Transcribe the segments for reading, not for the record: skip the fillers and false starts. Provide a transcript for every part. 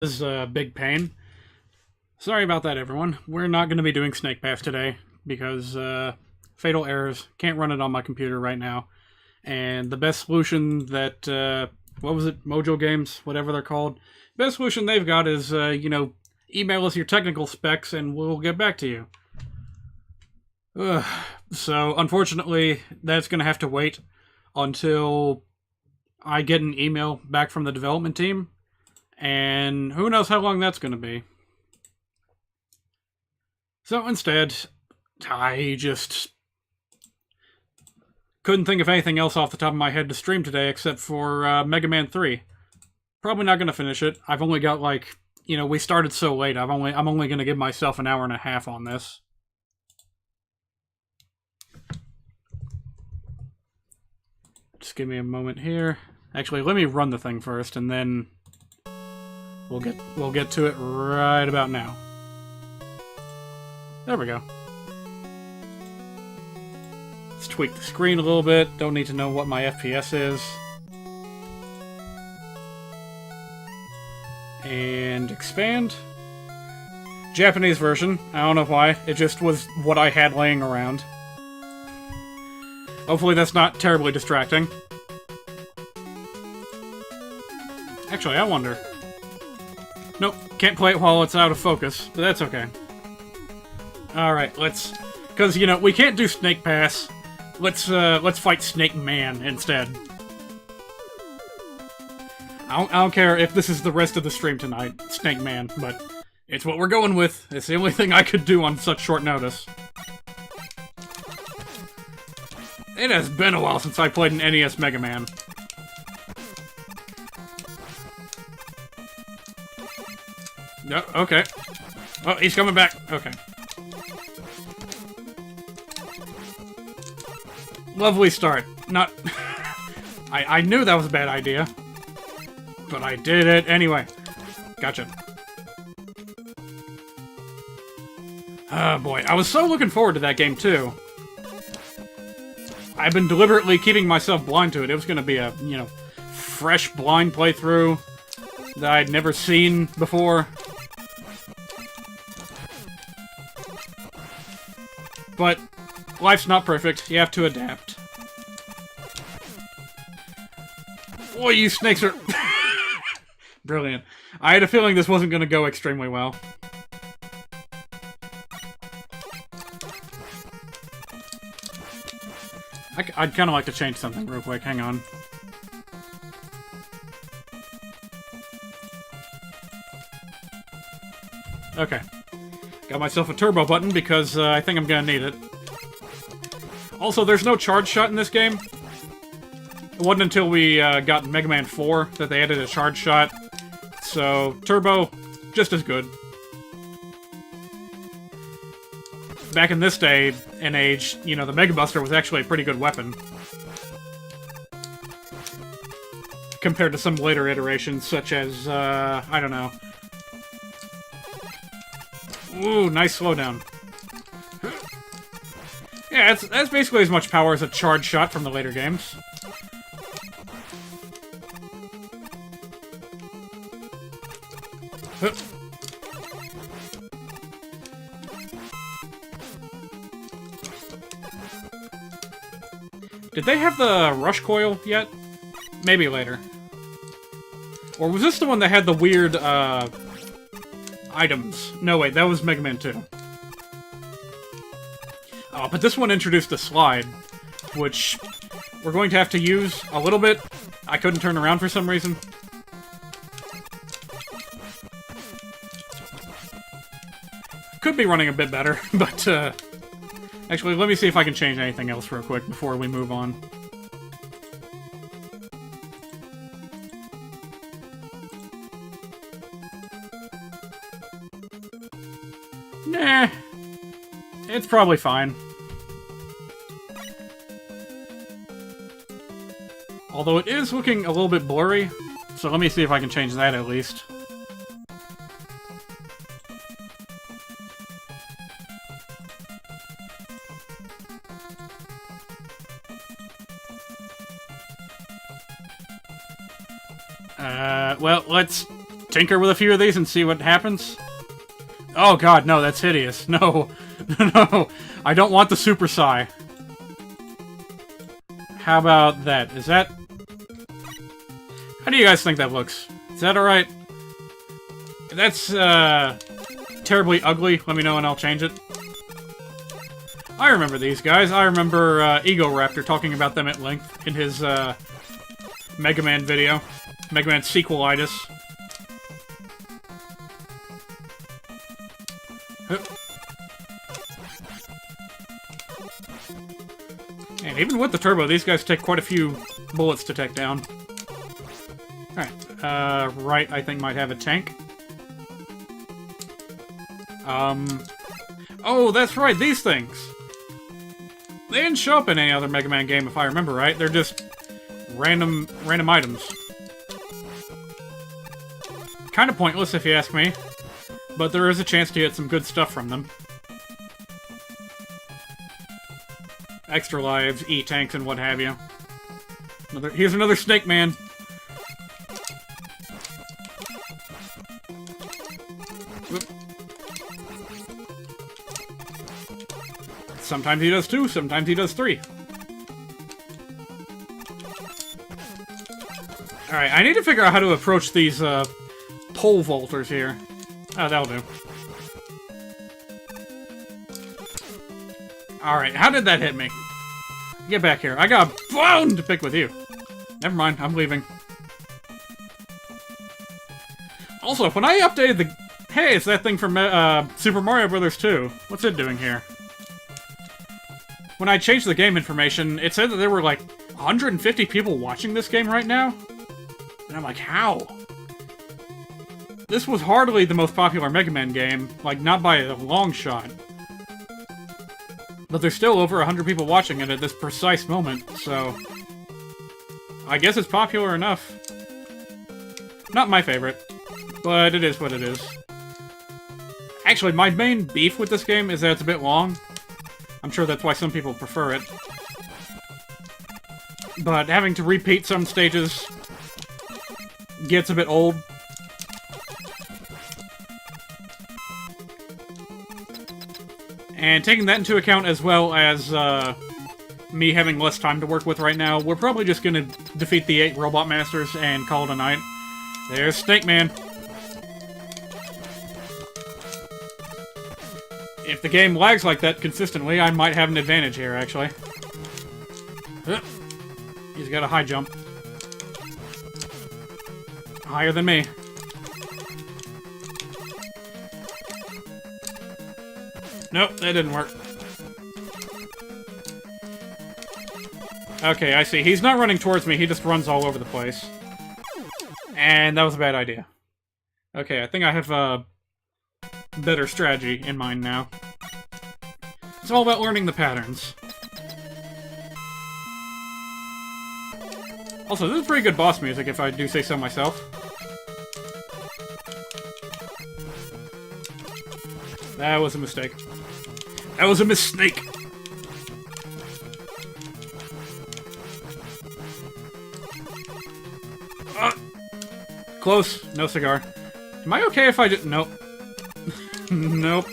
This is a big pain. Sorry about that, everyone. We're not going to be doing Snake Pass today because fatal errors. Can't run it on my computer right now. And the best solution that, what was it? Mojo Games, whatever they're called. Best solution they've got is, email us your technical specs and we'll get back to you. Ugh. So, unfortunately, that's going to have to wait until I get an email back from the development team. And who knows how long that's going to be. So instead, I just couldn't think of anything else off the top of my head to stream today except for Mega Man 3. Probably not going to finish it. I've only got we started so late. I'm only going to give myself an hour and a half on this. Just give me a moment here. Actually, let me run the thing first, and then we'll get to it right about now. There we go. Let's tweak the screen a little bit. Don't need to know what my FPS is. And expand. Japanese version. I don't know why. It just was what I had laying around. Hopefully that's not terribly distracting. Actually, I wonder. Nope, can't play it while it's out of focus, but that's okay. Alright, let's... Because, we can't do Snake Pass. Let's fight Snake Man instead. I don't care if this is the rest of the stream tonight, Snake Man, but it's what we're going with. It's the only thing I could do on such short notice. It has been a while since I played an NES Mega Man. No, okay. Oh, he's coming back. Okay. Lovely start. Not... I knew that was a bad idea. But I did it anyway. Gotcha. Oh boy, I was so looking forward to that game too. I've been deliberately keeping myself blind to it. It was gonna be a, fresh blind playthrough that I'd never seen before. But life's not perfect. You have to adapt. Boy, you snakes are... Brilliant. I had a feeling this wasn't going to go extremely well. I'd kind of like to change something real quick. Hang on. Okay. Got myself a turbo button because I think I'm going to need it. Also, there's no charge shot in this game. It wasn't until we got Mega Man 4 that they added a charge shot. So, turbo, just as good. Back in this day and age, the Mega Buster was actually a pretty good weapon. Compared to some later iterations, such as, I don't know. Ooh, nice slowdown. Yeah, that's basically as much power as a charge shot from the later games. Did they have the rush coil yet? Maybe later. Or was this the one that had the weird, items? No, wait, that was Mega Man 2. Oh, but this one introduced the slide, which we're going to have to use a little bit. I couldn't turn around for some reason. Could be running a bit better, but, actually, let me see if I can change anything else real quick before we move on. Nah. It's probably fine. Although it is looking a little bit blurry, so let me see if I can change that at least. Well, let's tinker with a few of these and see what happens? Oh god, no, that's hideous. No. No. I don't want the Super Psy. How about that? Is that... How do you guys think that looks? Is that alright? If that's, terribly ugly, let me know and I'll change it. I remember these guys. I remember, Ego Raptor talking about them at length in his, Mega Man video. Mega Man sequelitis. And even with the turbo, these guys take quite a few bullets to take down. Alright, right, I think might have a tank. Oh, that's right, these things! They didn't show up in any other Mega Man game, if I remember right. They're just random items. Kinda pointless, if you ask me. But there is a chance to get some good stuff from them. Extra lives, E-tanks, and what have you. Here's another Snake Man! Whoop. Sometimes he does 2, sometimes he does 3. Alright, I need to figure out how to approach these, pole vaulters here. Oh, that'll do. Alright, how did that hit me? Get back here. I got a bone to pick with you. Never mind, I'm leaving. Also, when I updated the... Hey, it's that thing from Super Mario Bros. 2. What's it doing here? When I changed the game information, it said that there were like 150 people watching this game right now. And I'm like, how? This was hardly the most popular Mega Man game, like not by a long shot. But there's still over 100 people watching it at this precise moment, so... I guess it's popular enough. Not my favorite, but it is what it is. Actually, my main beef with this game is that it's a bit long. I'm sure that's why some people prefer it. But having to repeat some stages gets a bit old. And taking that into account, as well as me having less time to work with right now, we're probably just gonna defeat the 8 Robot Masters and call it a night. There's Snake Man. If the game lags like that consistently, I might have an advantage here, actually. He's got a high jump. Higher than me. Nope, that didn't work. Okay, I see. He's not running towards me, he just runs all over the place. And that was a bad idea. Okay, I think I have a better strategy in mind now. It's all about learning the patterns. Also, this is pretty good boss music, if I do say so myself. That was a mistake. That was a mistake! Close. No cigar. Am I okay if I just... Nope. Nope.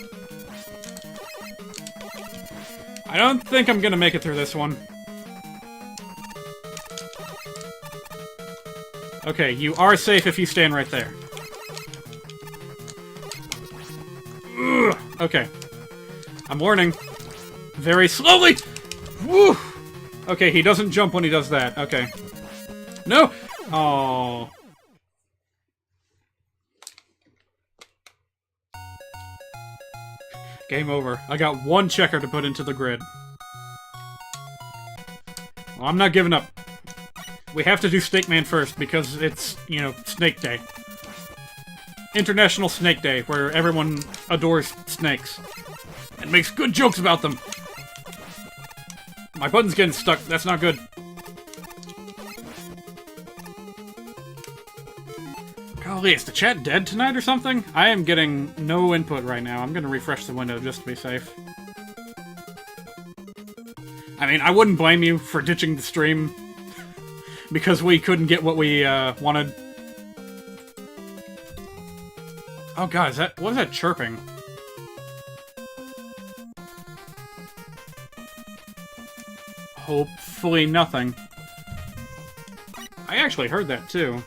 I don't think I'm gonna make it through this one. Okay, you are safe if you stand right there. Ugh. Okay. I'm learning. Very slowly! Woo! Okay, he doesn't jump when he does that. Okay. No! Oh. Game over. I got one checker to put into the grid. Well, I'm not giving up. We have to do Snake Man first, because it's, you know, Snake Day. International Snake Day, where everyone adores snakes. And makes good jokes about them. My button's getting stuck. That's not good. Golly, is the chat dead tonight or something? I am getting no input right now. I'm gonna refresh the window just to be safe. I mean, I wouldn't blame you for ditching the stream because we couldn't get what we wanted. Oh god, what is that chirping? Hopefully nothing. I actually heard that too.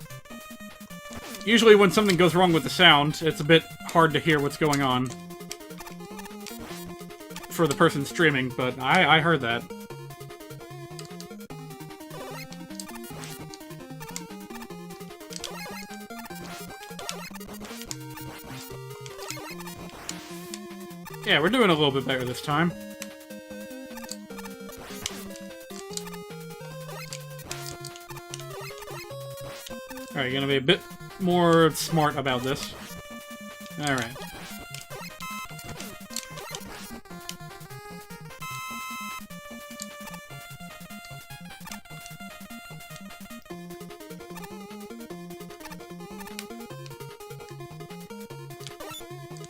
Usually when something goes wrong with the sound, it's a bit hard to hear what's going on for the person streaming, but I heard that. Yeah, we're doing a little bit better this time. Alright, you're gonna be a bit more smart about this. Alright.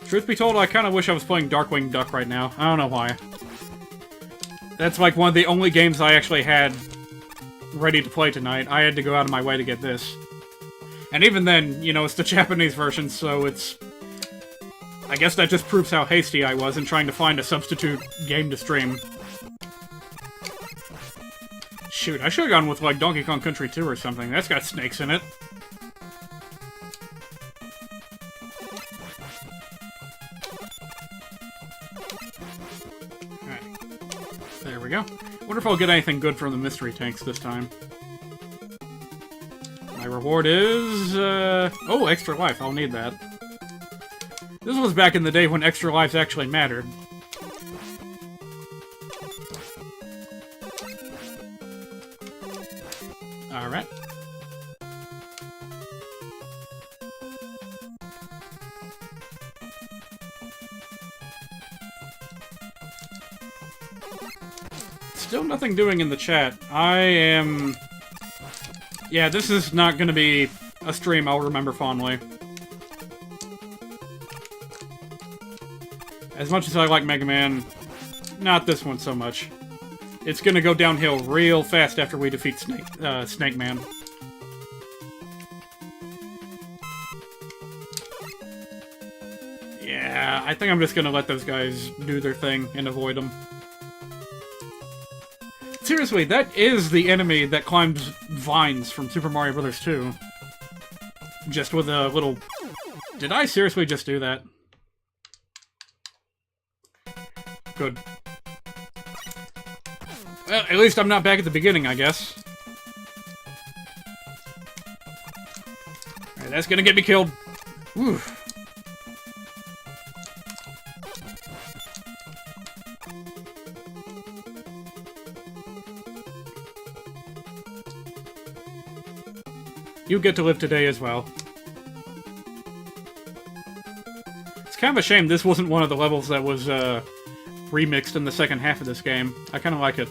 Truth be told, I kind of wish I was playing Darkwing Duck right now. I don't know why. That's like one of the only games I actually had ready to play tonight. I had to go out of my way to get this. And even then, you know, it's the Japanese version, so it's... I guess that just proves how hasty I was in trying to find a substitute game to stream. Shoot, I should've gone with, like, Donkey Kong Country 2 or something. That's got snakes in it. There we go. Wonder if I'll get anything good from the mystery tanks this time. My reward is... oh, extra life. I'll need that. This was back in the day when extra lives actually mattered. Alright. Still nothing doing in the chat. I am... Yeah, this is not gonna be a stream I'll remember fondly. As much as I like Mega Man, not this one so much. It's gonna go downhill real fast after we defeat Snake Man. Yeah, I think I'm just gonna let those guys do their thing and avoid them. Seriously, that is the enemy that climbs vines from Super Mario Bros. 2. Just with a little... Did I seriously just do that? Good. Well, at least I'm not back at the beginning, I guess. Alright, that's gonna get me killed. Whew. You get to live today as well. It's kind of a shame this wasn't one of the levels that was, remixed in the second half of this game. I kind of like it.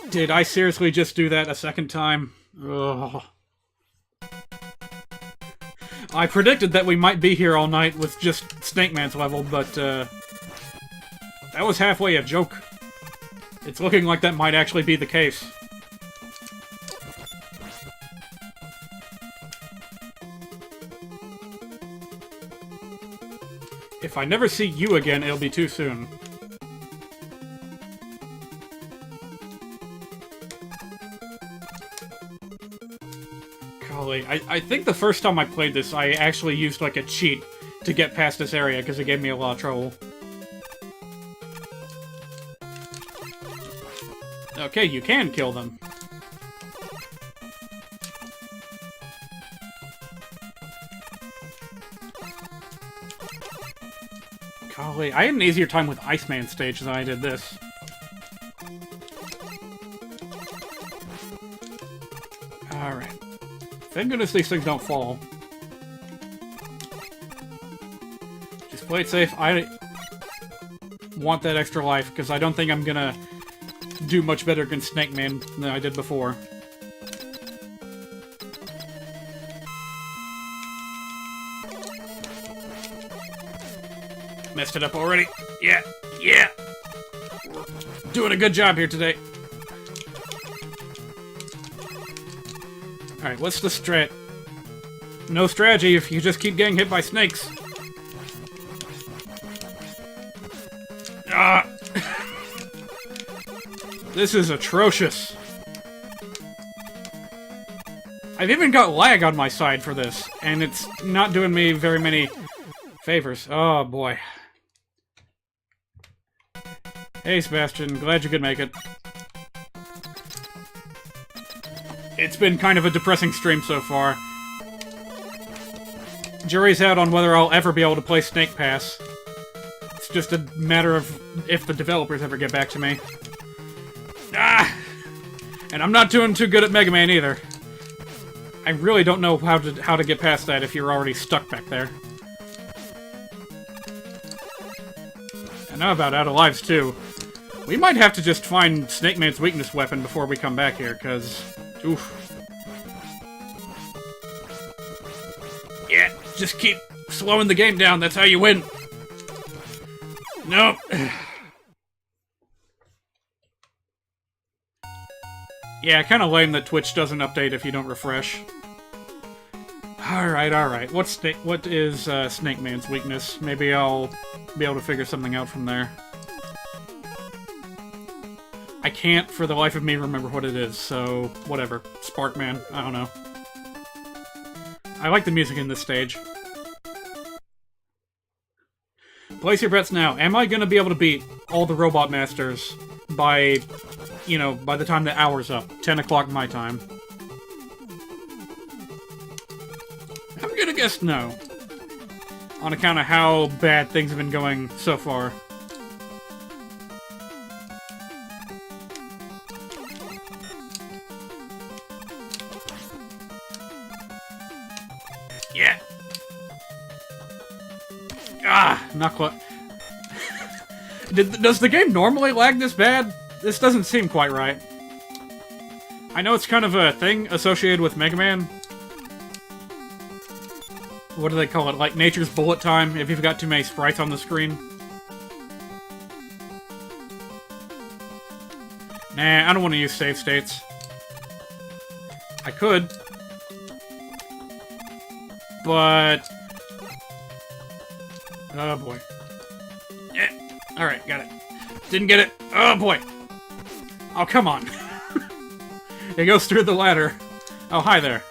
Did I seriously just do that a second time? Ugh. I predicted that we might be here all night with just Snake Man's level, but, that was halfway a joke. It's looking like that might actually be the case. If I never see you again, it'll be too soon. Golly, I think the first time I played this, I actually used like a cheat to get past this area, because it gave me a lot of trouble. Okay, you can kill them. Golly, I had an easier time with Iceman stage than I did this. Alright. Thank goodness these things don't fall. Just play it safe. I want that extra life, because I don't think I'm gonna do much better against Snake Man than I did before. Messed it up already. Yeah, yeah. We're doing a good job here today. Alright, what's the strat? No strategy if you just keep getting hit by snakes. Ah! This is atrocious. I've even got lag on my side for this, and it's not doing me very many favors. Oh, boy. Hey, Sebastian. Glad you could make it. It's been kind of a depressing stream so far. Jury's out on whether I'll ever be able to play Snake Pass. It's just a matter of if the developers ever get back to me. Ah! And I'm not doing too good at Mega Man either. I really don't know how to get past that if you're already stuck back there. And now about out of lives too. We might have to just find Snake Man's weakness weapon before we come back here, because... Oof. Yeah, just keep slowing the game down, that's how you win. Nope. Yeah, kinda lame that Twitch doesn't update if you don't refresh. Alright. What is Snake Man's weakness? Maybe I'll be able to figure something out from there. I can't, for the life of me, remember what it is, so whatever. Sparkman, I don't know. I like the music in this stage. Place your bets now. Am I gonna be able to beat all the Robot Masters by, you know, by the time the hour's up? 10 o'clock my time. I'm gonna guess no. On account of how bad things have been going so far. Yeah! Ah! Not quite. Does the game normally lag this bad? This doesn't seem quite right. I know it's kind of a thing associated with Mega Man. What do they call it? Like nature's bullet time, if you've got too many sprites on the screen. Nah, I don't want to use save states. I could. But... oh boy. Yeah. Alright, got it. Didn't get it. Oh boy. Oh, come on. It goes through the ladder. Oh, hi there.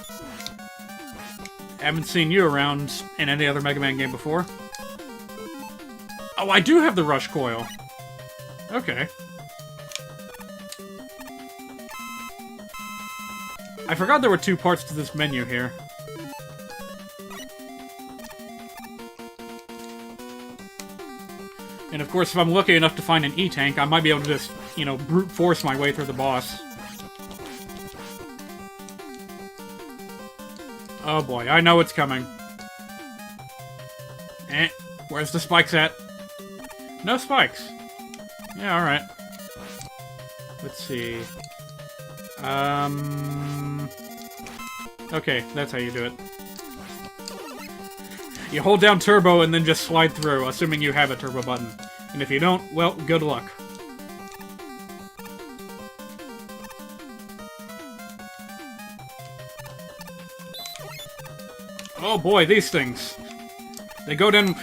Haven't seen you around in any other Mega Man game before. Oh, I do have the Rush Coil. Okay. I forgot there were two parts to this menu here. And of course, if I'm lucky enough to find an E-Tank, I might be able to just, you know, brute force my way through the boss. Oh boy, I know it's coming. Where's the spikes at? No spikes. Yeah, alright. Let's see. Okay, that's how you do it. You hold down turbo and then just slide through, assuming you have a turbo button. And if you don't, well, good luck. Oh boy, these things. They go down...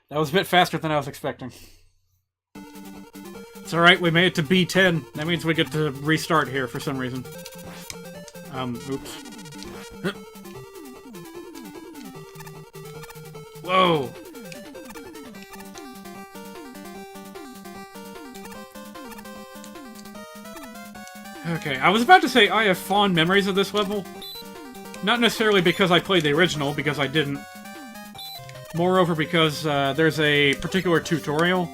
That was a bit faster than I was expecting. It's alright, we made it to B10. That means we get to restart here for some reason. Oops. Whoa! Okay, I was about to say I have fond memories of this level. Not necessarily because I played the original, because I didn't. Moreover, because there's a particular tutorial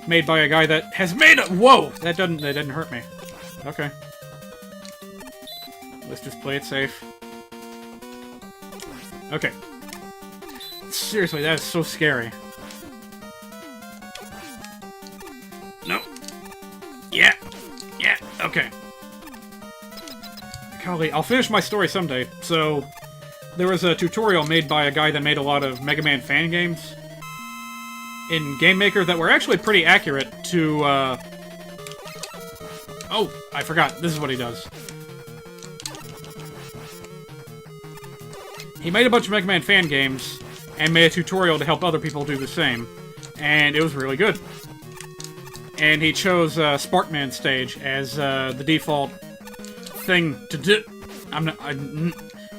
made by a guy that has made a— whoa! That didn't hurt me. Okay. Let's just play it safe. Okay. Seriously, that is so scary. No. Yeah. Yeah. Okay. Golly, I'll finish my story someday. So, there was a tutorial made by a guy that made a lot of Mega Man fan games in Game Maker that were actually pretty accurate to, Oh, I forgot. This is what he does. He made a bunch of Mega Man fan games and made a tutorial to help other people do the same. And it was really good. And he chose Sparkman stage as the default thing to do.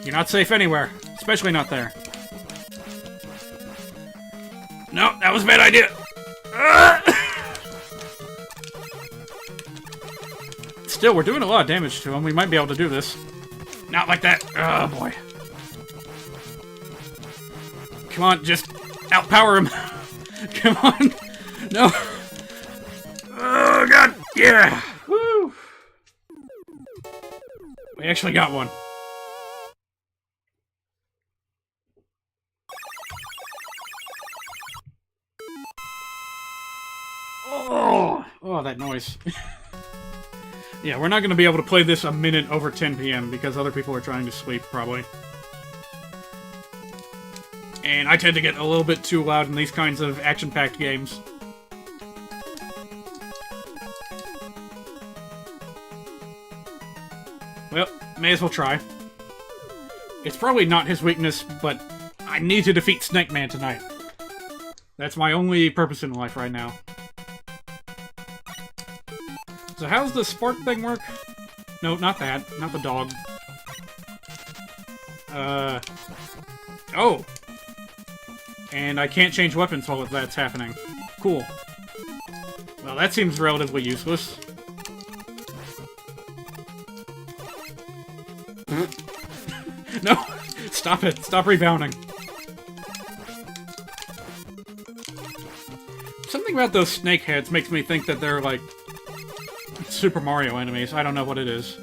You're not safe anywhere, especially not there. No, that was a bad idea. Still, we're doing a lot of damage to him. We might be able to do this. Not like that. Oh, boy. Come on, just outpower him. Come on. No. Oh, God. Yeah. Woo. We actually got one. Oh, that noise. Yeah, we're not going to be able to play this a minute over 10 p.m. because other people are trying to sleep, probably. And I tend to get a little bit too loud in these kinds of action-packed games. Well, may as well try. It's probably not his weakness, but I need to defeat Snake Man tonight. That's my only purpose in life right now. So how's the spark thing work? No, not that. Not the dog. Oh! And I can't change weapons while that's happening. Cool. Well, that seems relatively useless. No! Stop it! Stop rebounding! Something about those snake heads makes me think that they're, like, Super Mario enemies. I don't know what it is.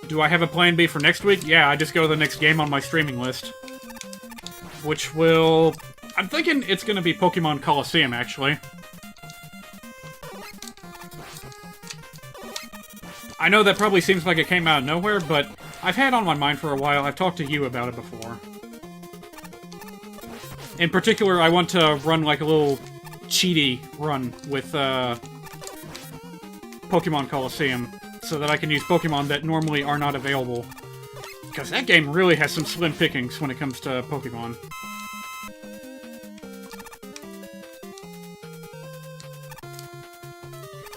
Do I have a plan B for next week? Yeah, I just go to the next game on my streaming list. Which will... I'm thinking it's gonna be Pokemon Colosseum, actually. I know that probably seems like it came out of nowhere, but I've had it on my mind for a while. I've talked to you about it before. In particular, I want to run like a little cheaty run with, Pokemon Colosseum, so that I can use Pokemon that normally are not available. Because that game really has some slim pickings when it comes to Pokemon.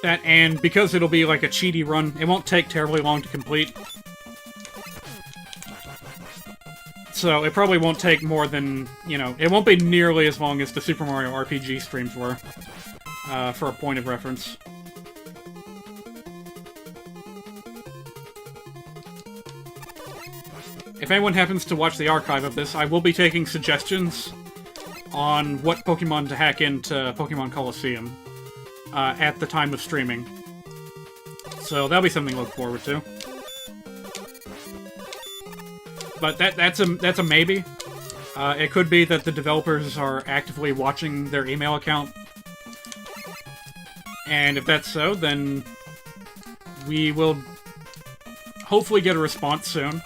That, and because it'll be like a cheaty run, it won't take terribly long to complete. So it probably won't take more than, you know, it won't be nearly as long as the Super Mario RPG streams were, for a point of reference. If anyone happens to watch the archive of this, I will be taking suggestions on what Pokemon to hack into Pokemon Colosseum at the time of streaming. So that'll be something to look forward to. But that's a maybe. It could be that the developers are actively watching their email account. And if that's so, then we will hopefully get a response soon.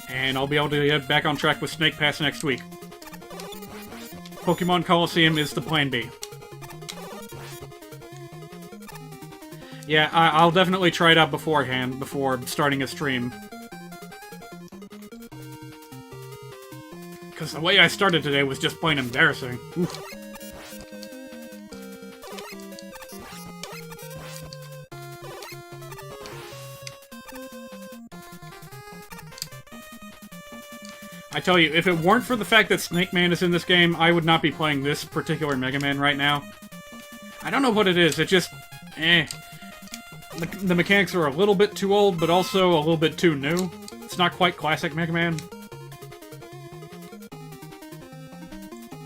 And I'll be able to get back on track with Snake Pass next week. Pokemon Colosseum is the plan B. Yeah, I'll definitely try it out beforehand, before starting a stream. Because the way I started today was just plain embarrassing. Oof. I tell you, if it weren't for the fact that Snake Man is in this game, I would not be playing this particular Mega Man right now. I don't know what it is, it just... The mechanics are a little bit too old, but also a little bit too new. It's not quite classic Mega Man.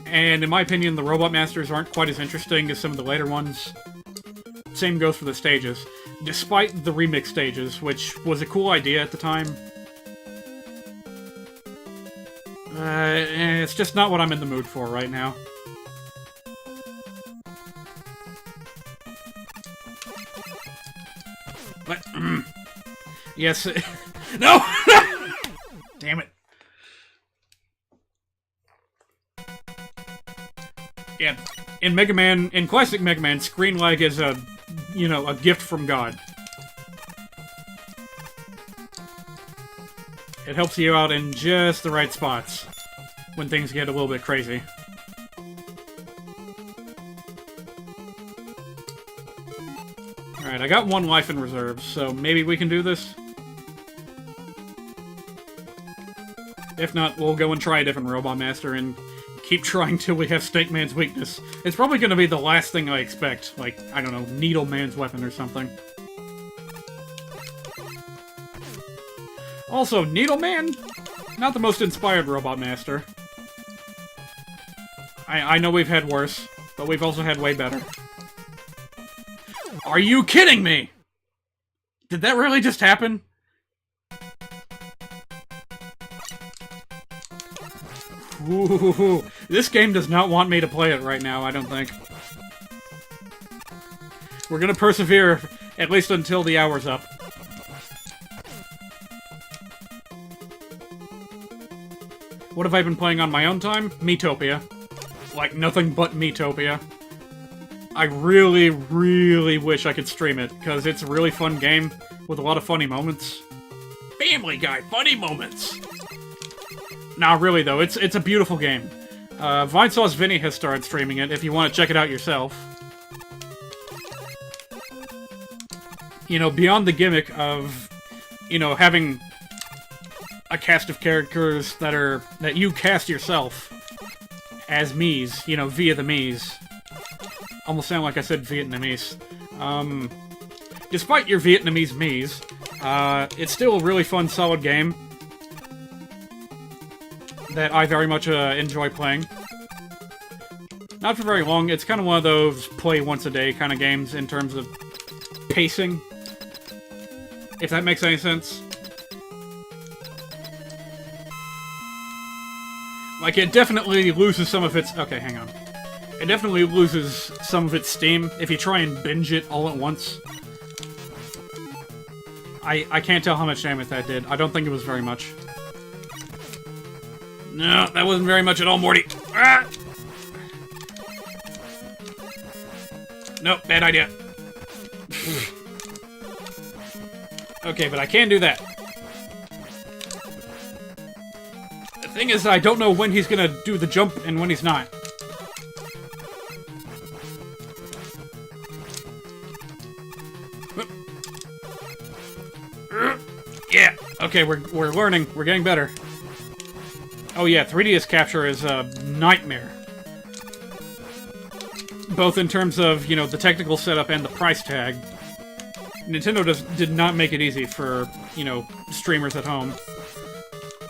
And in my opinion, the Robot Masters aren't quite as interesting as some of the later ones. Same goes for the stages. Despite the remix stages, which was a cool idea at the time, it's just not what I'm in the mood for right now. But, yes, no! Damn it. Yeah, in classic Mega Man, screen lag is a gift from God. It helps you out in just the right spots when things get a little bit crazy. Alright, I got 1 life in reserve, so maybe we can do this? If not, we'll go and try a different Robot Master and keep trying till we have Snake Man's weakness. It's probably going to be the last thing I expect. Like, I don't know, Needle Man's weapon or something. Also, Needle Man? Not the most inspired Robot Master. I know we've had worse, but we've also had way better. Are you kidding me? Did that really just happen? Ooh, this game does not want me to play it right now, I don't think. We're gonna persevere, at least until the hour's up. What have I been playing on my own time? Miitopia. Like, nothing but Miitopia. I really, really wish I could stream it, because it's a really fun game with a lot of funny moments. Family Guy funny moments! Nah, really though, it's a beautiful game. Vinesauce Vinny has started streaming it, if you want to check it out yourself. You know, beyond the gimmick of, you know, having a cast of characters that you cast yourself as Miis, you know, via the Miis. Almost sound like I said Vietnamese. Despite your Vietnamese Miis, it's still a really fun, solid game that I very much enjoy playing. Not for very long. It's kind of one of those play once a day kind of games in terms of pacing. If that makes any sense. Like, it definitely loses some of its... Okay, hang on. It definitely loses some of its steam if you try and binge it all at once. I can't tell how much damage that did. I don't think it was very much. No, that wasn't very much at all, Morty. Ah! Nope, bad idea. Okay, but I can do that. The thing is, I don't know when he's gonna do the jump and when he's not. Yeah, okay, we're learning. We're getting better. Oh yeah, 3DS capture is a nightmare. Both in terms of, you know, the technical setup and the price tag. Nintendo did not make it easy for, you know, streamers at home.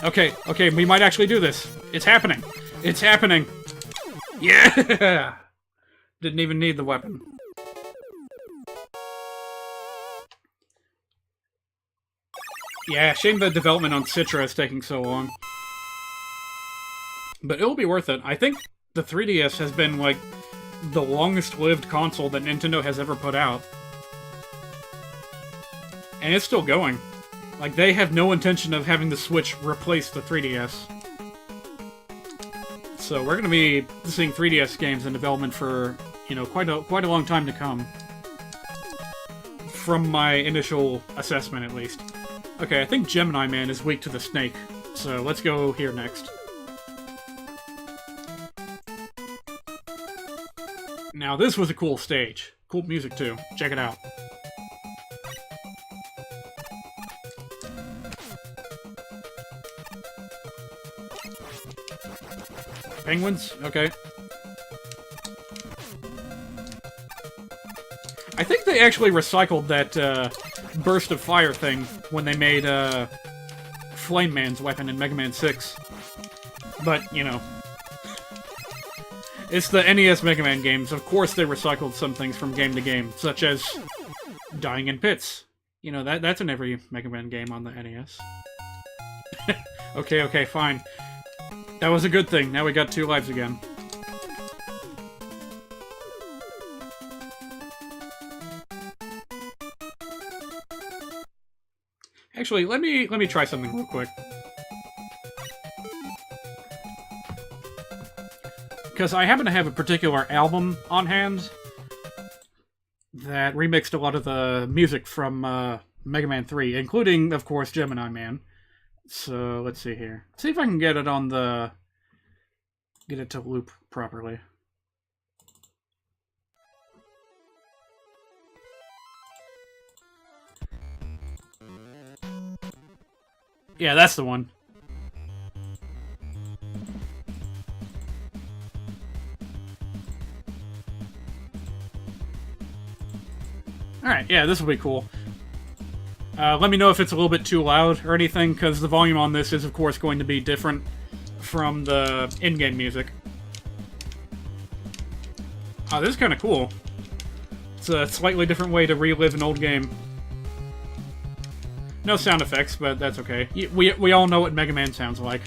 Okay, okay, we might actually do this. It's happening. It's happening. Yeah! Didn't even need the weapon. Yeah, shame the development on Citra is taking so long. But it'll be worth it. I think the 3DS has been, like, the longest-lived console that Nintendo has ever put out. And it's still going. Like, they have no intention of having the Switch replace the 3DS. So we're gonna be seeing 3DS games in development for, you know, quite a long time to come. From my initial assessment, at least. Okay, I think Gemini Man is weak to the snake, so let's go here next. Now, this was a cool stage. Cool music, too. Check it out. Penguins? Okay. I think they actually recycled that, burst of fire thing when they made, Flame Man's weapon in Mega Man 6. But, you know... It's the NES Mega Man games. Of course they recycled some things from game to game, such as dying in pits. You know, that's in every Mega Man game on the NES. Okay, fine. That was a good thing. Now we got 2 lives again. Actually, let me try something real quick. Because I happen to have a particular album on hand that remixed a lot of the music from Mega Man 3, including, of course, Gemini Man. So let's see here. See if I can get it on the... Get it to loop properly. Yeah, that's the one. Alright, yeah, this will be cool. Let me know if it's a little bit too loud or anything, because the volume on this is, of course, going to be different from the in-game music. Oh, this is kind of cool. It's a slightly different way to relive an old game. No sound effects, but that's okay. We all know what Mega Man sounds like.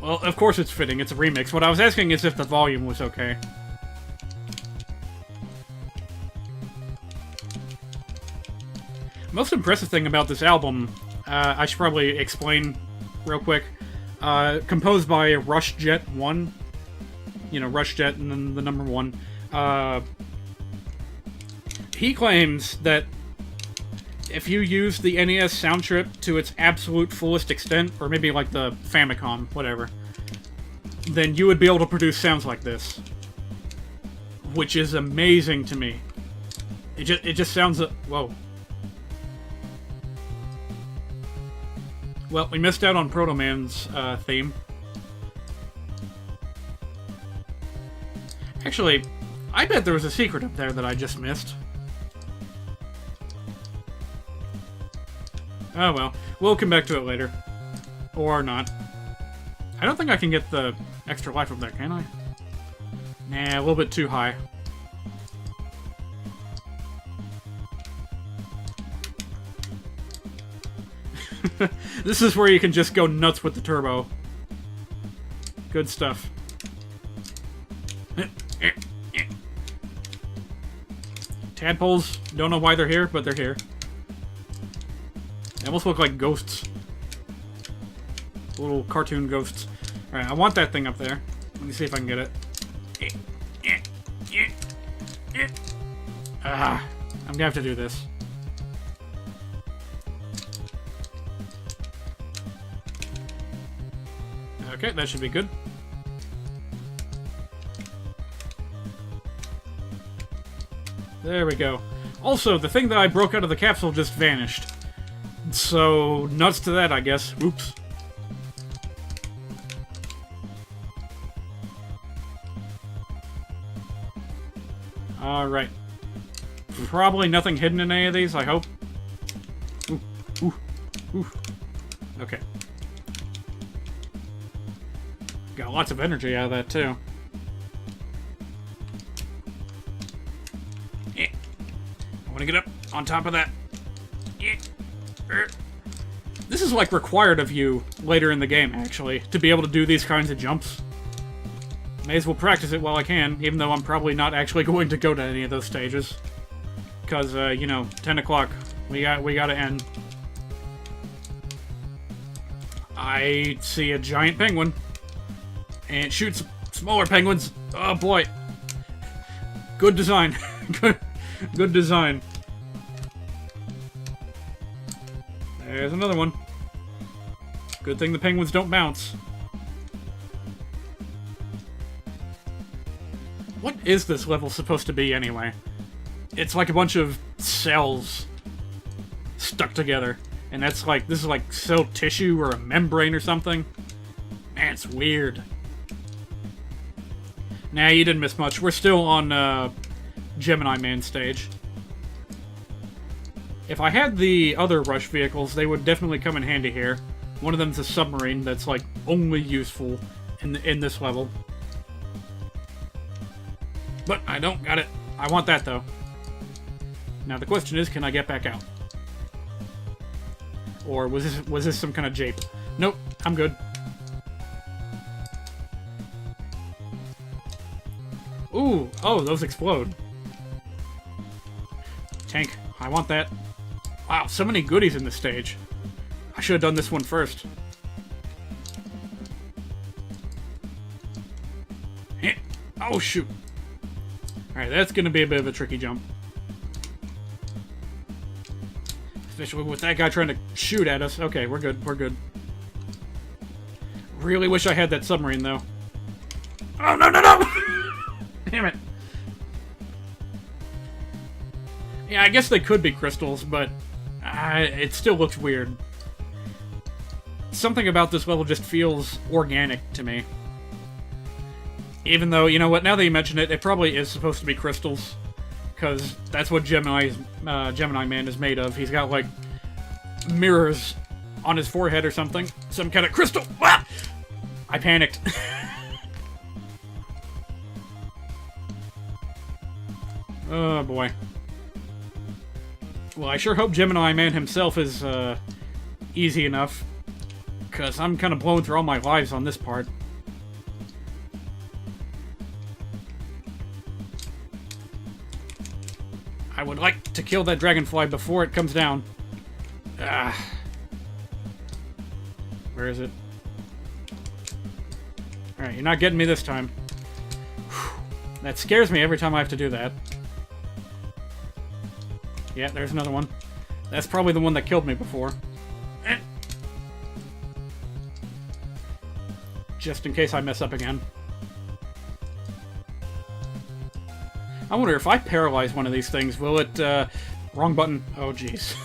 Well, of course it's fitting. It's a remix. What I was asking is if the volume was okay. Most impressive thing about this album, I should probably explain real quick. Composed by Rush Jet 1. You know, Rush Jet and then the number 1. He claims that if you use the NES sound trip to its absolute fullest extent, or maybe like the Famicom, whatever, then you would be able to produce sounds like this. Which is amazing to me. It just sounds... Whoa. Well, we missed out on Proto Man's theme. Actually, I bet there was a secret up there that I just missed. Oh well, we'll come back to it later. Or not. I don't think I can get the extra life up there, can I? Nah, a little bit too high. This is where you can just go nuts with the turbo. Good stuff. Tadpoles, don't know why they're here, but they're here. They almost look like ghosts. Little cartoon ghosts. Alright, I want that thing up there. Let me see if I can get it. Ah, I'm gonna have to do this. Okay, that should be good. There we go. Also, the thing that I broke out of the capsule just vanished. So, nuts to that, I guess. Oops. Alright. Probably nothing hidden in any of these, I hope. Ooh, ooh, ooh. Okay. Got lots of energy out of that, too. I want to get up on top of that. This is, like, required of you later in the game, actually, to be able to do these kinds of jumps. May as well practice it while I can, even though I'm probably not actually going to go to any of those stages. Because, you know, 10 o'clock, we gotta end. I see a giant penguin. And it shoots smaller penguins. Oh, boy. Good design. Good design. There's another one. Good thing the penguins don't bounce. What is this level supposed to be, anyway? It's like a bunch of cells stuck together. And that's like, this is like cell tissue or a membrane or something. Man, it's weird. Nah, you didn't miss much. We're still on, Gemini Man stage. If I had the other Rush vehicles, they would definitely come in handy here. One of them's a submarine that's, like, only useful in this level. But I don't got it. I want that, though. Now, the question is, can I get back out? Or was this some kind of jape? Nope, I'm good. Ooh, oh, those explode. Tank, I want that. Wow, so many goodies in this stage. I should have done this one first. Oh, shoot. Alright, that's gonna be a bit of a tricky jump. Especially with that guy trying to shoot at us. Okay, we're good, we're good. Really wish I had that submarine, though. Oh, no, no, no! Damn it. Yeah, I guess they could be crystals, but it still looks weird. Something about this level just feels organic to me. Even though, you know what, now that you mention it, it probably is supposed to be crystals. Because that's what Gemini Man is made of. He's got, like, mirrors on his forehead or something. Some kind of crystal! Ah! I panicked. Oh, boy. Well, I sure hope Gemini Man himself is, easy enough. Because I'm kind of blowing through all my lives on this part. I would like to kill that dragonfly before it comes down. Ah. Where is it? Alright, you're not getting me this time. Whew. That scares me every time I have to do that. Yeah, there's another one. That's probably the one that killed me before. Just in case I mess up again. I wonder if I paralyze one of these things, will it, wrong button. Oh, jeez.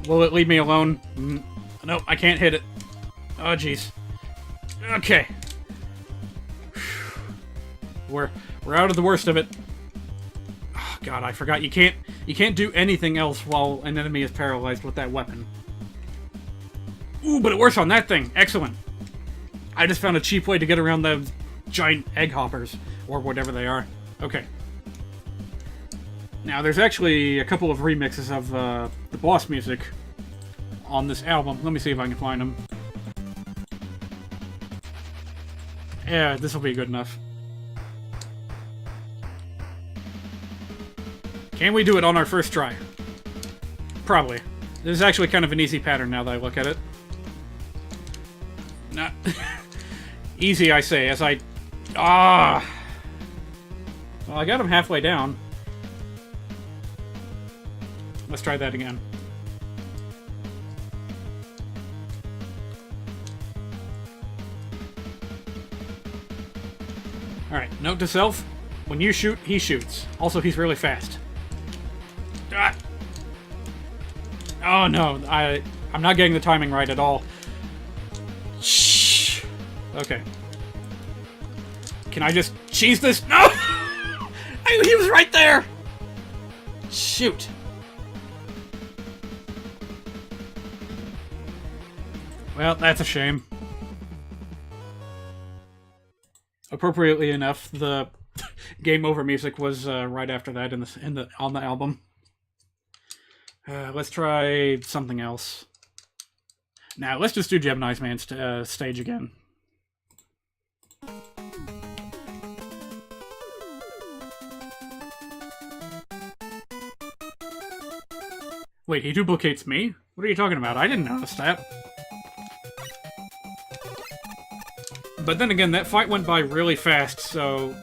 Will it leave me alone? Nope, I can't hit it. Oh, jeez. Okay. We're out of the worst of it. Oh, God, I forgot. You can't do anything else while an enemy is paralyzed with that weapon. Ooh, but it works on that thing. Excellent. I just found a cheap way to get around those giant egg hoppers, or whatever they are. Okay. Now, there's actually a couple of remixes of the boss music on this album. Let me see if I can find them. Yeah, this will be good enough. Can we do it on our first try? Probably. This is actually kind of an easy pattern now that I look at it. Not easy, I say, as I... Ah! Well, I got him halfway down. Let's try that again. Alright, note to self. When you shoot, he shoots. Also, he's really fast. Ah! Oh no, I'm not getting the timing right at all. Shh. Okay. Can I just cheese this? No! He was right there! Shoot. Well, that's a shame. Appropriately enough, the game over music was right after that on the album. Let's try something else. Now, let's just do Gemini Man's stage again. Wait, he duplicates me? What are you talking about? I didn't notice that. But then again, that fight went by really fast, so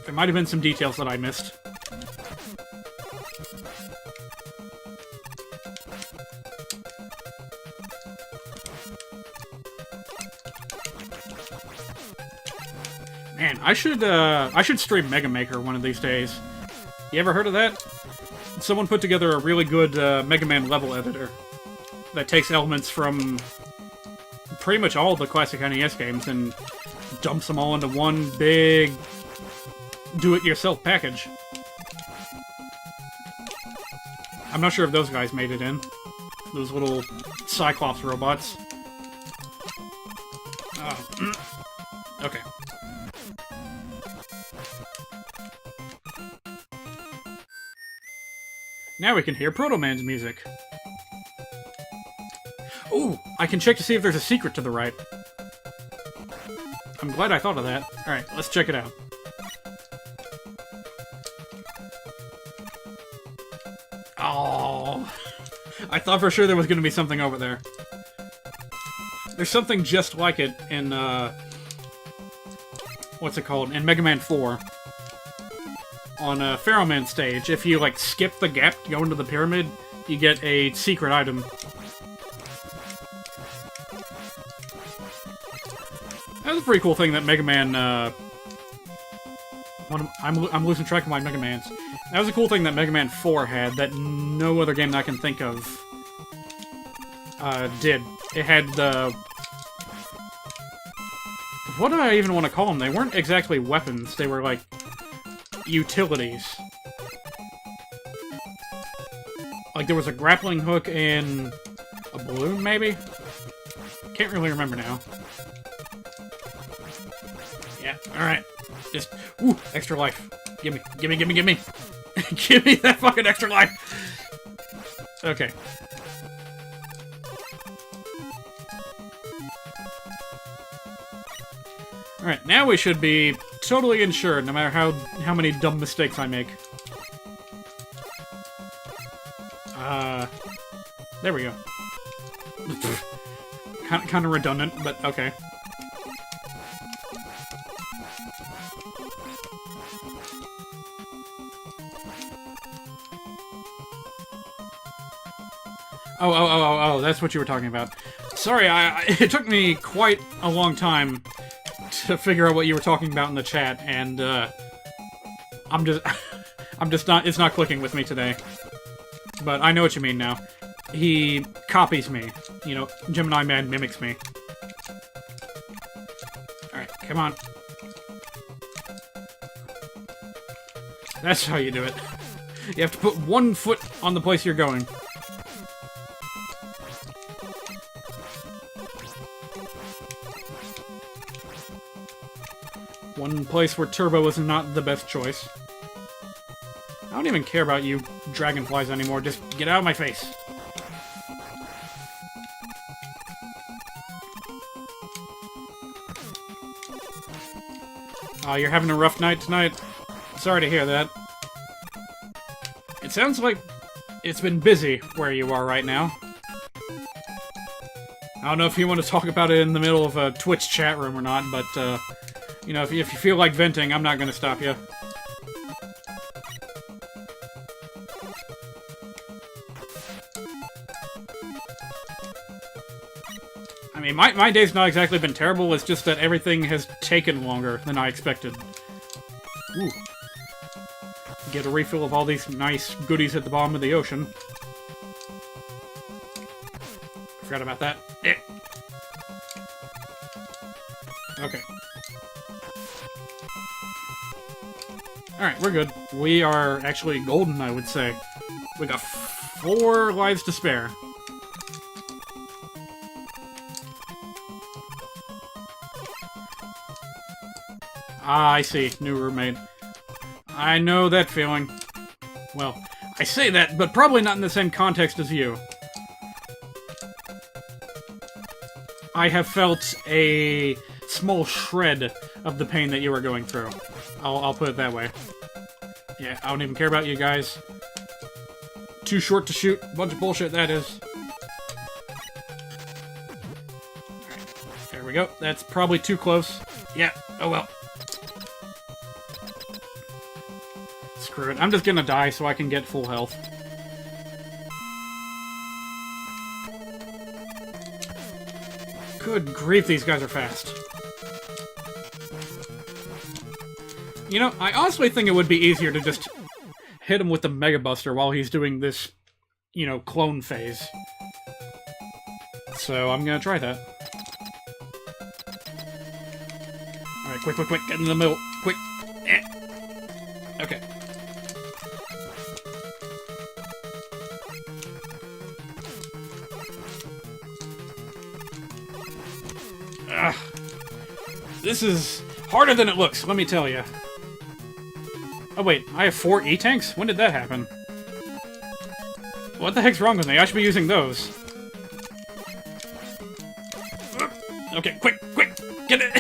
there might have been some details that I missed. Man, I should stream Mega Maker one of these days. You ever heard of that? Someone put together a really good Mega Man level editor that takes elements from pretty much all the classic NES games and dumps them all into one big do-it-yourself package. I'm not sure if those guys made it in. Those little Cyclops robots. Okay. Now we can hear Proto Man's music. Ooh, I can check to see if there's a secret to the right. I'm glad I thought of that. Alright, let's check it out. Oh, I thought for sure there was going to be something over there. There's something just like it in, what's it called? In Mega Man 4. on a Pharaoh Man stage, if you, like, skip the gap to go into the pyramid, you get a secret item. That was a pretty cool thing that Mega Man, I'm losing track of my Mega Mans. That was a cool thing that Mega Man 4 had that no other game that I can think of did. It had the... What do I even want to call them? They weren't exactly weapons. They were, like, utilities. Like, there was a grappling hook and a balloon, maybe? Can't really remember now. Yeah, alright. Just, ooh, extra life. Gimme, gimme, gimme, gimme. Give me that fucking extra life! Okay. Alright, now we should be totally insured, no matter how many dumb mistakes I make. There we go. Kind of redundant, but okay. Oh, that's what you were talking about. Sorry, it took me quite a long time to figure out what you were talking about in the chat, and, I'm just not, it's not clicking with me today. But I know what you mean now. He copies me. You know, Gemini Man mimics me. Alright, come on. That's how you do it. You have to put one foot on the place you're going. One place where turbo is not the best choice. I don't even care about you dragonflies anymore. Just get out of my face. Oh, you're having a rough night tonight? Sorry to hear that. It sounds like it's been busy where you are right now. I don't know if you want to talk about it in the middle of a Twitch chat room or not, but, you know, if you feel like venting, I'm not going to stop you. I mean, my day's not exactly been terrible, it's just that everything has taken longer than I expected. Ooh. Get a refill of all these nice goodies at the bottom of the ocean. Forgot about that. Eh. Okay. Alright, we're good. We are actually golden, I would say. We got 4 lives to spare. Ah, I see. New roommate. I know that feeling. Well, I say that, but probably not in the same context as you. I have felt a small shred of the pain that you are going through. I'll put it that way. Yeah, I don't even care about you guys. Too short to shoot. Bunch of bullshit, that is. Alright, there we go. That's probably too close. Yeah, oh well. Screw it. I'm just gonna die so I can get full health. Good grief, these guys are fast. You know, I honestly think it would be easier to just hit him with the Mega Buster while he's doing this, you know, clone phase. So I'm gonna try that. Alright, quick, quick, quick, get in the middle. Quick. Eh. Okay. Ugh. This is harder than it looks, let me tell you. Oh wait, I have 4 E-tanks? When did that happen? What the heck's wrong with me? I should be using those. Okay, quick, quick! Get it!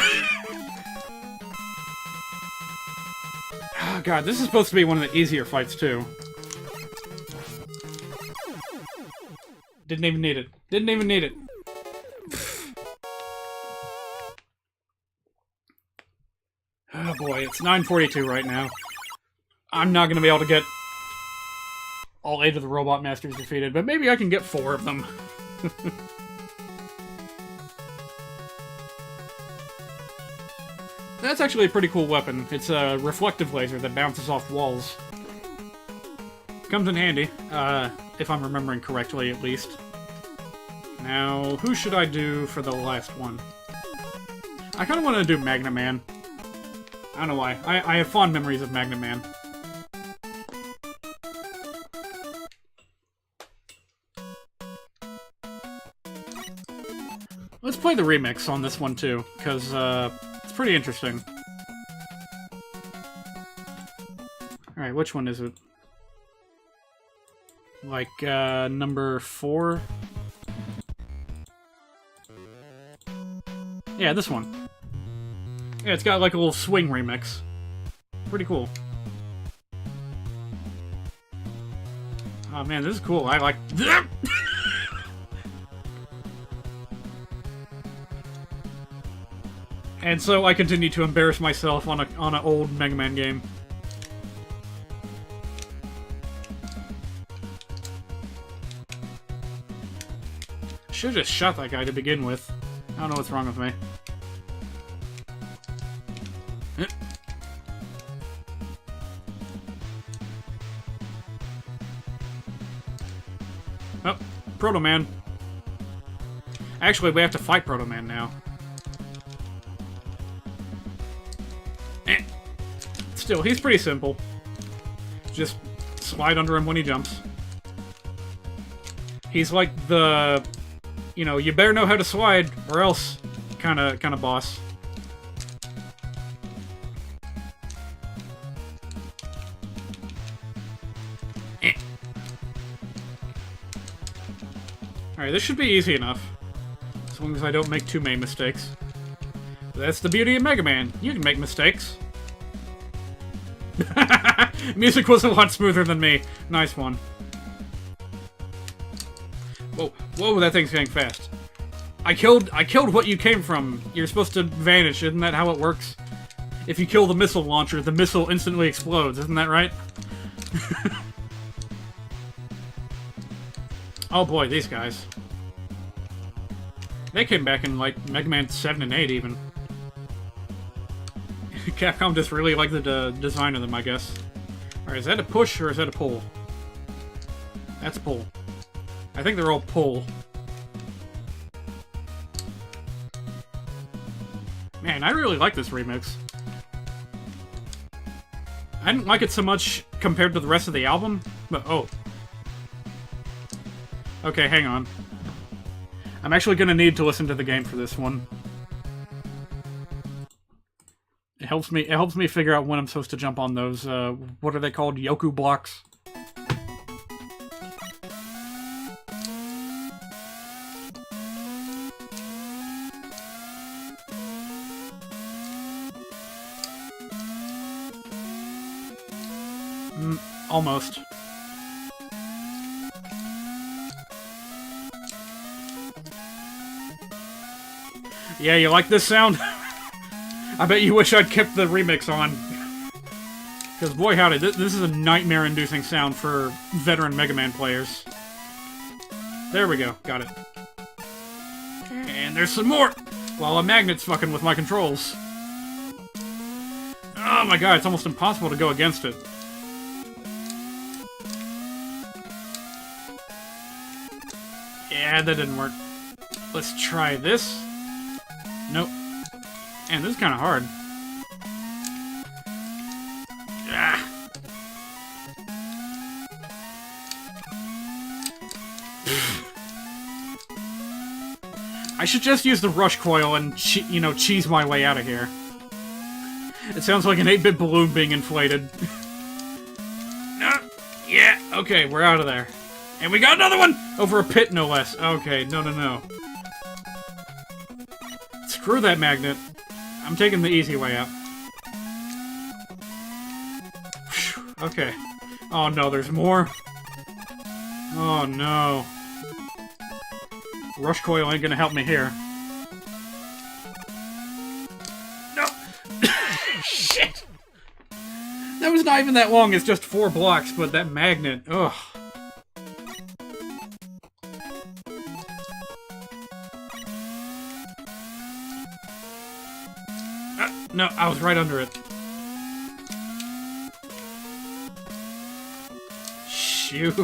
Oh god, this is supposed to be one of the easier fights, too. Didn't even need it. Didn't even need it. Oh boy, it's 9:42 right now. I'm not going to be able to get all 8 of the Robot Masters defeated, but maybe I can get 4 of them. That's actually a pretty cool weapon. It's a reflective laser that bounces off walls. Comes in handy, if I'm remembering correctly, at least. Now, who should I do for the last one? I kind of want to do Magna Man. I don't know why. I have fond memories of Magna Man. Let's play the remix on this one, too, because, it's pretty interesting. Alright, which one is it? Like, number 4? Yeah, this one. Yeah, it's got like a little swing remix. Pretty cool. Oh man, this is cool. I like... And so I continue to embarrass myself on an old Mega Man game. Should've just shot that guy to begin with. I don't know what's wrong with me. Oh, Proto Man. Actually, we have to fight Proto Man now. Still, he's pretty simple. Just slide under him when he jumps. He's like the, you know, you better know how to slide or else kind of boss. Alright, this should be easy enough. As long as I don't make too many mistakes. That's the beauty of Mega Man. You can make mistakes. Music was a lot smoother than me. Nice one. Whoa, whoa, that thing's getting fast. I killed what you came from. You're supposed to vanish, isn't that how it works? If you kill the missile launcher, the missile instantly explodes, isn't that right? Oh boy, these guys. They came back in, like, Mega Man 7 and 8, even. Capcom just really liked the design of them, I guess. Alright, is that a push or is that a pull? That's pull. I think they're all pull. Man, I really like this remix. I didn't like it so much compared to the rest of the album, but oh. Okay, hang on. I'm actually gonna need to listen to the game for this one. It helps me figure out when I'm supposed to jump on those, what are they called? Yoku blocks? Almost. Yeah, you like this sound? I bet you wish I'd kept the remix on. Because boy howdy, this is a nightmare-inducing sound for veteran Mega Man players. There we go, got it. And there's some more! While a magnet's fucking with my controls. Oh my god, it's almost impossible to go against it. Yeah, that didn't work. Let's try this. Nope. Man, this is kind of hard. Ah. I should just use the rush coil and, cheese my way out of here. It sounds like an 8-bit balloon being inflated. Yeah, okay, we're out of there. And we got another one! Over a pit, no less. Okay, no. Screw that magnet. I'm taking the easy way out. Okay. Oh no, there's more. Oh no. Rush coil ain't gonna help me here. No! Shit! That was not even that long, it's just 4 blocks, but that magnet, ugh. No, I was right under it. Shoot.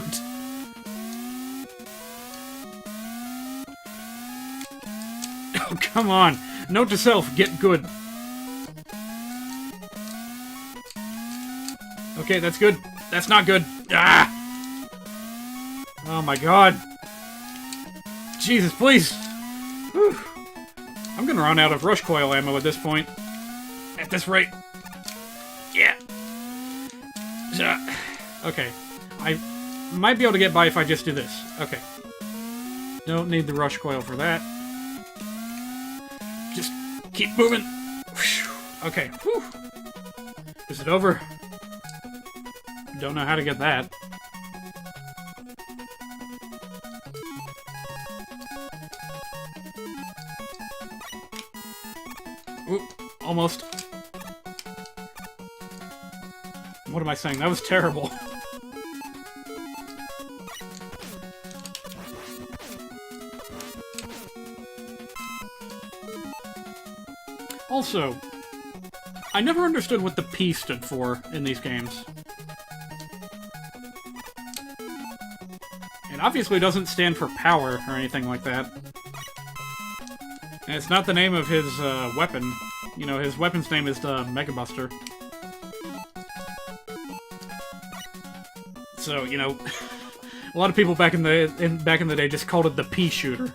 Oh, come on. Note to self, get good. Okay, that's good. That's not good. Ah! Oh my god. Jesus, please. Whew. I'm gonna run out of rush coil ammo at this point. At this rate. Yeah. Okay. I might be able to get by if I just do this. Okay. Don't need the rush coil for that. Just keep moving. Okay. Whew. Is it over? Don't know how to get that. Oop, almost. What am I saying? That was terrible. Also, I never understood what the P stood for in these games. It obviously doesn't stand for power or anything like that. And it's not the name of his weapon. You know, his weapon's name is the Mega Buster. So, you know, a lot of people back in the day just called it the pea shooter.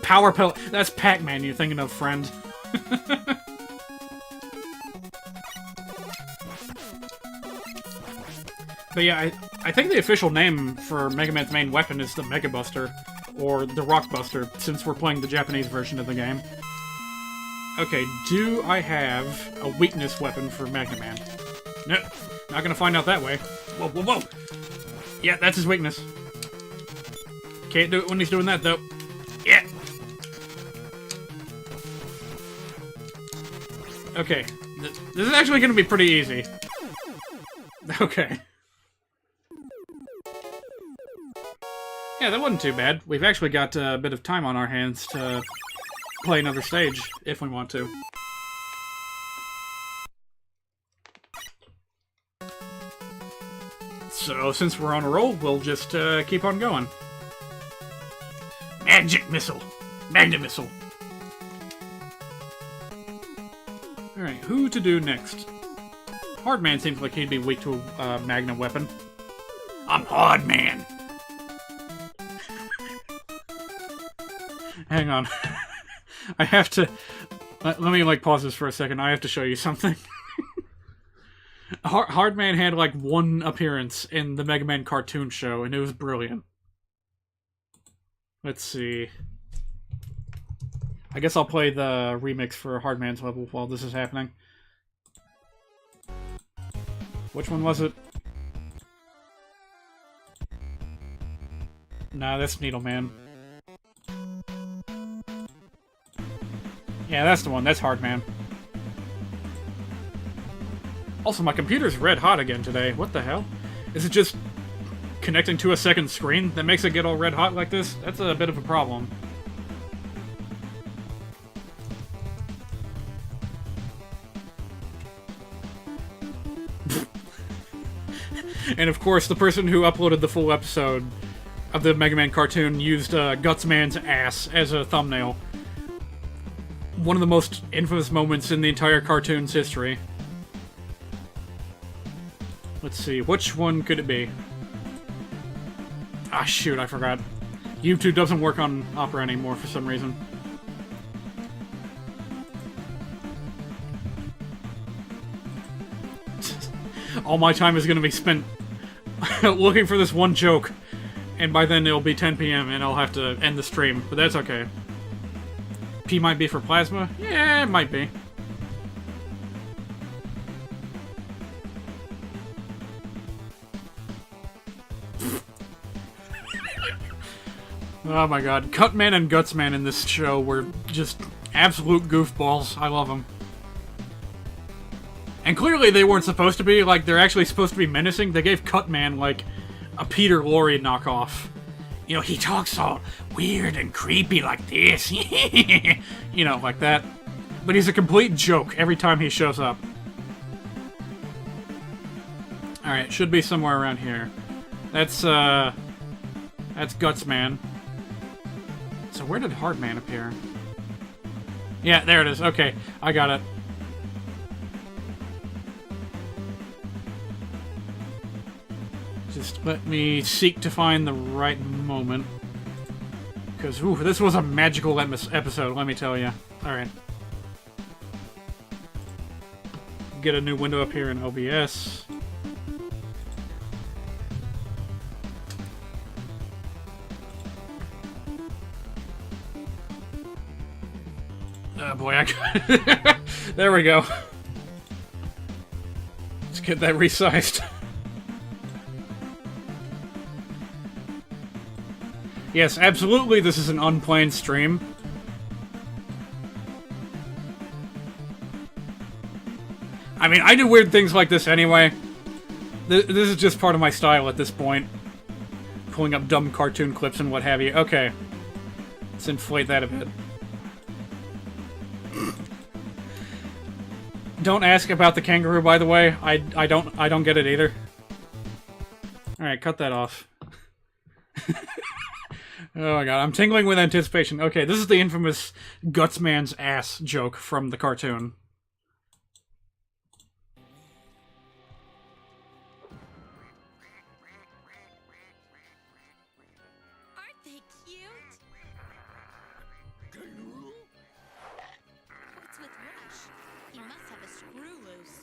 Power pellet. That's Pac-Man you're thinking of, friend. But yeah, I think the official name for Mega Man's main weapon is the Mega Buster, or the Rock Buster, since we're playing the Japanese version of the game. Okay, do I have a weakness weapon for Mega Man? Nope. Not gonna find out that way. Whoa, whoa, whoa! Yeah, that's his weakness. Can't do it when he's doing that, though. Yeah! Okay. This is actually gonna be pretty easy. Okay. Yeah, that wasn't too bad. We've actually got a bit of time on our hands to play another stage, if we want to. So, since we're on a roll, we'll just keep on going. Magic Missile! Magnet Missile! Alright, who to do next? Hardman seems like he'd be weak to a magnet weapon. I'm Hardman! Hang on. I have to... Let me, like, pause this for a second. I have to show you something. Hardman had, like, one appearance in the Mega Man cartoon show, and it was brilliant. Let's see. I guess I'll play the remix for Hardman's level while this is happening. Which one was it? Nah, that's Needleman. Yeah, that's the one. That's Hardman. Also, my computer's red hot again today. What the hell? Is it just connecting to a second screen that makes it get all red hot like this? That's a bit of a problem. And of course, the person who uploaded the full episode of the Mega Man cartoon used Gutsman's ass as a thumbnail. One of the most infamous moments in the entire cartoon's history. Let's see, which one could it be? Ah, shoot, I forgot. YouTube doesn't work on Opera anymore for some reason. All my time is going to be spent looking for this one joke, and by then it'll be 10 PM and I'll have to end the stream, but that's okay. P might be for plasma? Yeah, it might be. Oh my god. Cutman and Gutsman in this show were just absolute goofballs. I love them. And clearly they weren't supposed to be. Like, they're actually supposed to be menacing. They gave Cutman, like, a Peter Lorre knockoff. You know, he talks all weird and creepy like this. You know, like that. But he's a complete joke every time he shows up. Alright, should be somewhere around here. That's Gutsman. So where did Hardman appear? Yeah, there it is. Okay, I got it. Just let me seek to find the right moment. Because, ooh, this was a magical episode, let me tell you. Alright. Get a new window up here in OBS. Oh boy, I got it. There we go. Let's get that resized. Yes, absolutely this is an unplanned stream. I mean, I do weird things like this anyway. This is just part of my style at this point. Pulling up dumb cartoon clips and what have you. Okay. Let's inflate that a bit. Don't ask about the kangaroo, by the way. I don't get it either. Alright, cut that off. Oh my god, I'm tingling with anticipation. Okay, this is the infamous Gutsman's ass joke from the cartoon. Aren't they cute? What's with Rush? He must have a screw loose.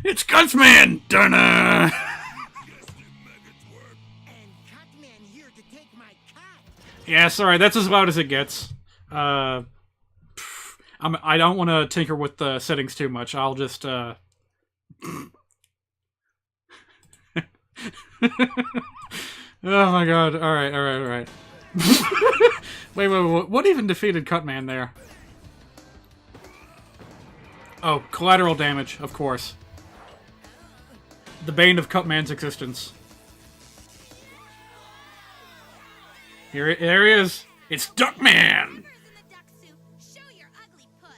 It's Gutsman! Dunna! Yeah, sorry, that's as loud as it gets. I don't want to tinker with the settings too much. I'll just, Oh my god, alright. Wait, what even defeated Cutman there? Oh, collateral damage, of course. The bane of Cutman's existence. There he is. It's Duckman! Show your ugly puss.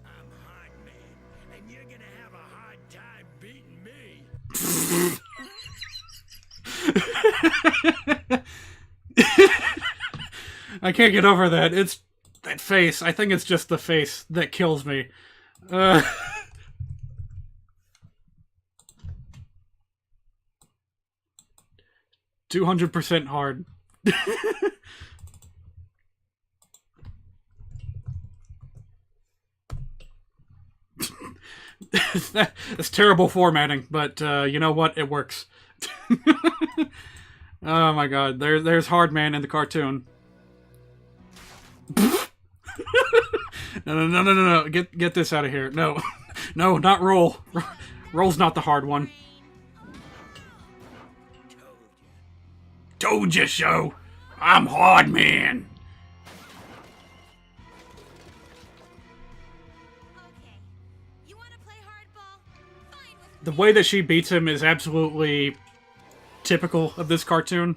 I'm Hardman, and you're gonna have a hard time beating me. I can't get over that. It's that face. I think it's just the face that kills me. 200% hard. That's terrible formatting, but you know what? It works. Oh my god, there's Hardman in the cartoon. No. Get this out of here. No. No, not Roll. Roll's not the hard one. Told you so. I'm Hardman. Okay. You want to play hardball? Fine with The way that she beats him is absolutely typical of this cartoon.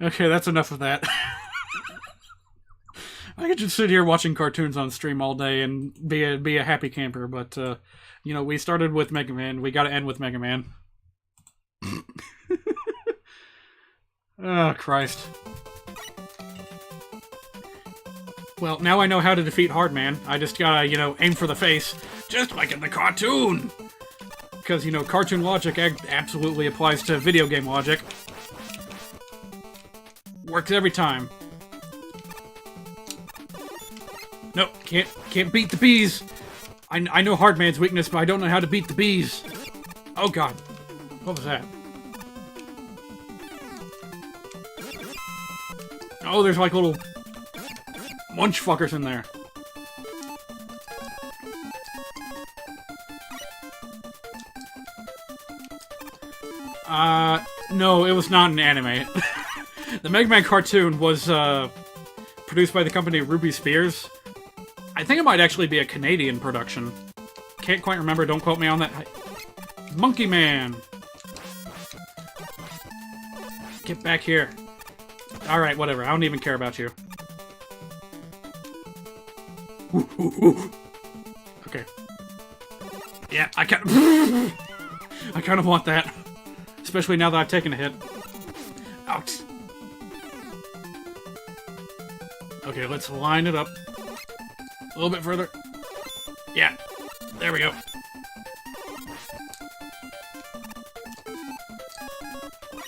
Okay, that's enough of that. I could just sit here watching cartoons on stream all day and be a happy camper, but you know, we started with Mega Man, we gotta end with Mega Man. Oh, Christ. Well, now I know how to defeat Hardman. I just gotta, you know, aim for the face, just like in the cartoon! Because, you know, cartoon logic absolutely applies to video game logic. Works every time. Nope, can't beat the bees. I know Hardman's weakness, but I don't know how to beat the bees. Oh god, what was that? Oh, there's like little munch fuckers in there. No, it was not an anime. The Mega Man cartoon was, produced by the company Ruby Spears. I think it might actually be a Canadian production. Can't quite remember, don't quote me on that. Monkey Man! Get back here. Alright, whatever, I don't even care about you. Okay. Yeah, I kind of want that. Especially now that I've taken a hit. Ouch. Okay, let's line it up. A little bit further. Yeah. There we go.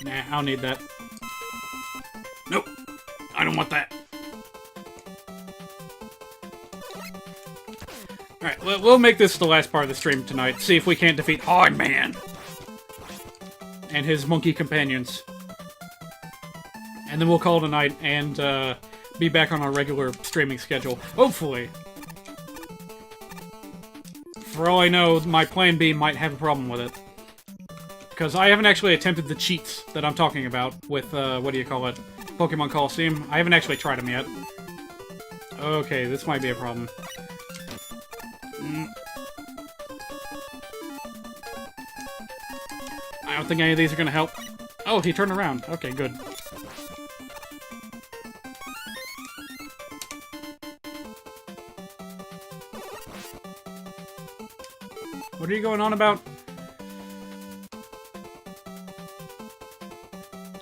Nah, I don't need that. Nope. I don't want that. Alright, we'll make this the last part of the stream tonight. See if we can't defeat Hard Man and his monkey companions. And then we'll call it a night and be back on our regular streaming schedule. Hopefully. For all I know, my plan B might have a problem with it. Because I haven't actually attempted the cheats that I'm talking about with, what do you call it? Pokemon Coliseum. I haven't actually tried them yet. Okay, this might be a problem. I don't think any of these are gonna help. Oh, he turned around. Okay, good. What are you going on about?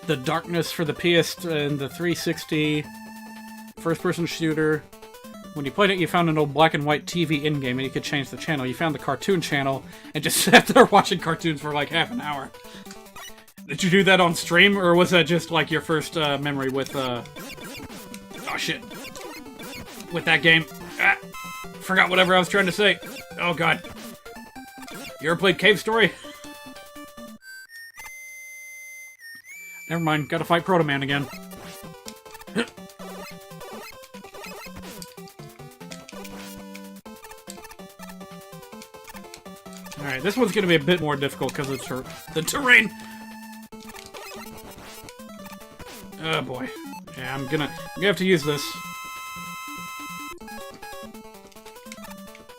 The darkness for the PS and the 360 first-person shooter. When you played it, you found an old black and white TV in-game and you could change the channel. You found the cartoon channel and just sat there watching cartoons for like half an hour. Did you do that on stream, or was that just like your first memory with, oh shit. With that game? Ah, forgot whatever I was trying to say. Oh god. You ever played Cave Story? Never mind, gotta fight Proto Man again. Alright, this one's gonna be a bit more difficult because of the terrain. Oh boy. Yeah, I'm gonna have to use this.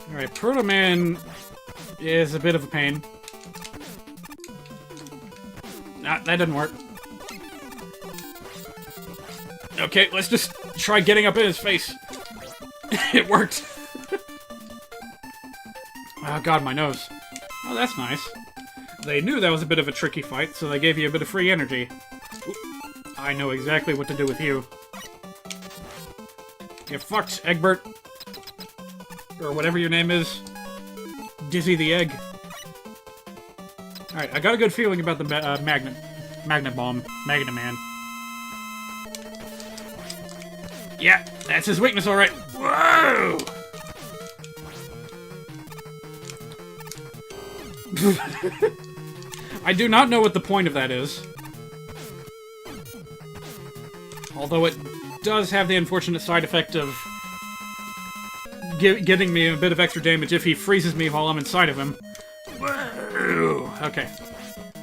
Alright, Proto Man is a bit of a pain. Nah, that didn't work. Okay, let's just try getting up in his face. It worked. Oh god, my nose. Oh, that's nice. They knew that was a bit of a tricky fight, so they gave you a bit of free energy. Ooh, I know exactly what to do with you. Get fucked, Egbert. Or whatever your name is. Dizzy the Egg. Alright, I got a good feeling about the Magnet Bomb. Magnet Man. Yeah, that's his weakness, alright. Whoa! I do not know what the point of that is. Although it does have the unfortunate side effect of getting me a bit of extra damage if he freezes me while I'm inside of him. Whoa! Okay.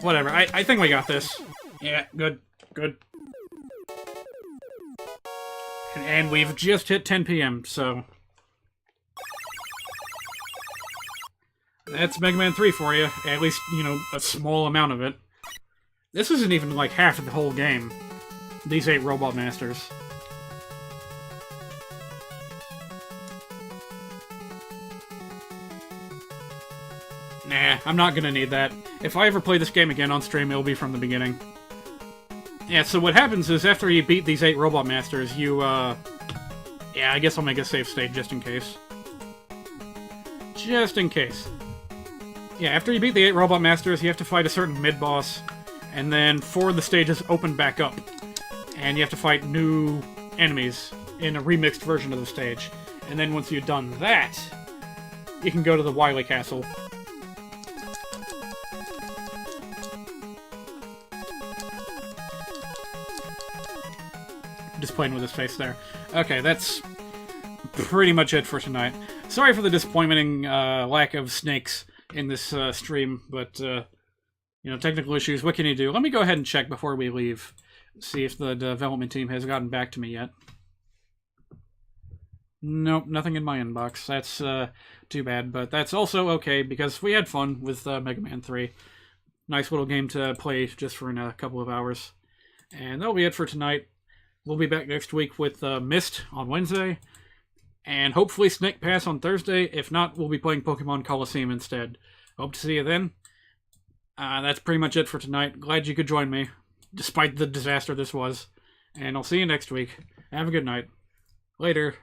Whatever, I think we got this. Yeah, good. Good. And we've just hit 10 PM, so... That's Mega Man 3 for you. At least, you know, a small amount of it. This isn't even like half of the whole game. These 8 Robot Masters. Nah, I'm not gonna need that. If I ever play this game again on stream, it'll be from the beginning. Yeah, so what happens is after you beat these 8 Robot Masters, you, yeah, I guess I'll make a save state just in case. Just in case. Yeah, after you beat the 8 Robot Masters, you have to fight a certain mid-boss, and then 4 of the stages open back up. And you have to fight new enemies in a remixed version of the stage. And then once you've done that, you can go to the Wily Castle. Just playing with his face there. Okay, that's pretty much it for tonight. Sorry for the disappointing lack of snakes in this stream, but technical issues. What can you do? Let me go ahead and check before we leave. See if the development team has gotten back to me yet. Nope, nothing in my inbox. That's too bad, but that's also okay because we had fun with Mega Man 3. Nice little game to play just for a couple of hours. And that'll be it for tonight. We'll be back next week with Myst on Wednesday. And hopefully Snake Pass on Thursday. If not, we'll be playing Pokemon Coliseum instead. Hope to see you then. That's pretty much it for tonight. Glad you could join me, despite the disaster this was. And I'll see you next week. Have a good night. Later.